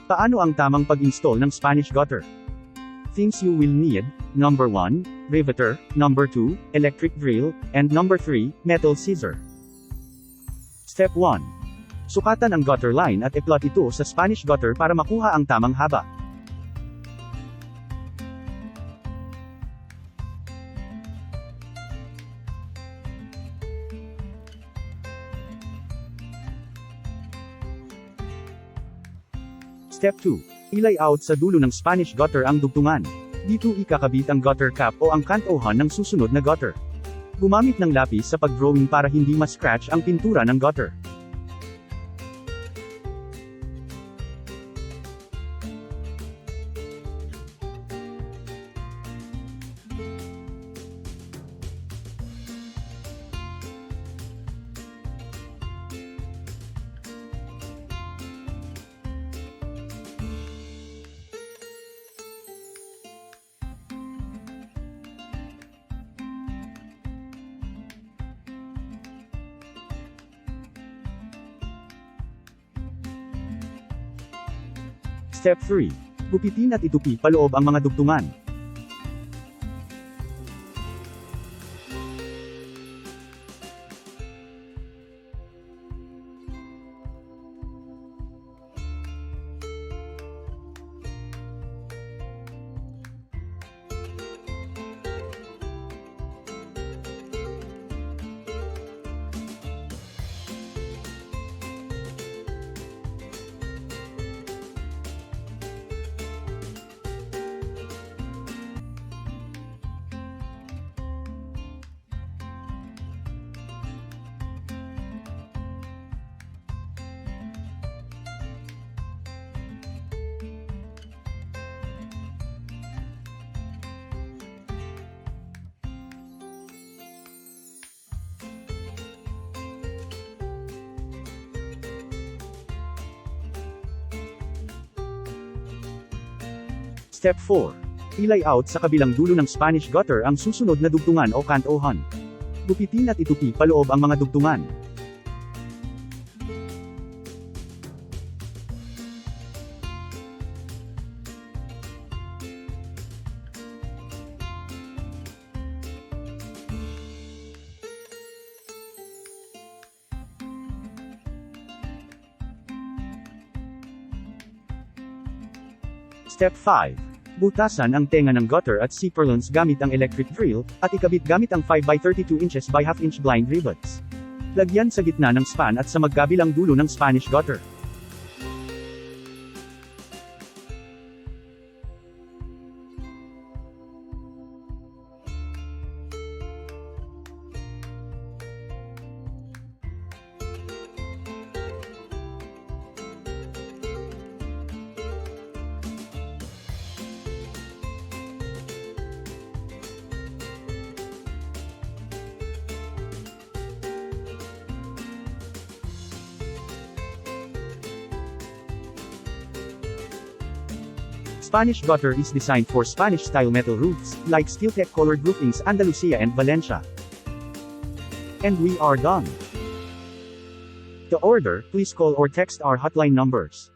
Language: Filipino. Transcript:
Paano ang tamang pag-install ng Spanish gutter? Things you will need: number 1, riveter, number 2, electric drill, and number 3, metal scissor. Step 1. Sukatan ang gutter line at i-plot ito sa Spanish gutter para makuha ang tamang haba. Step 2. I-layout sa dulo ng Spanish gutter ang dugtungan. Dito ikakabit ang gutter cap o ang kantohan ng susunod na gutter. Gumamit ng lapis sa pag-drawing para hindi ma-scratch ang pintura ng gutter. Step 3. Gupitin at itupi paloob ang mga dugtungan. Step 4. I-layout sa kabilang dulo ng Spanish gutter ang susunod na dugtungan o kantohan. Gupitin at itupi paloob ang mga dugtungan. Step 5. Butasan ang tenga ng gutter at C-purlins gamit ang electric drill, at ikabit gamit ang 5x32 inches by ½ inch blind rivets. Lagyan sa gitna ng span at sa magkabilang dulo ng Spanish gutter. Spanish gutter is designed for Spanish-style metal roofs, like Steeltech colored roofings Andalusia and Valencia. And we are done. To order, please call or text our hotline numbers.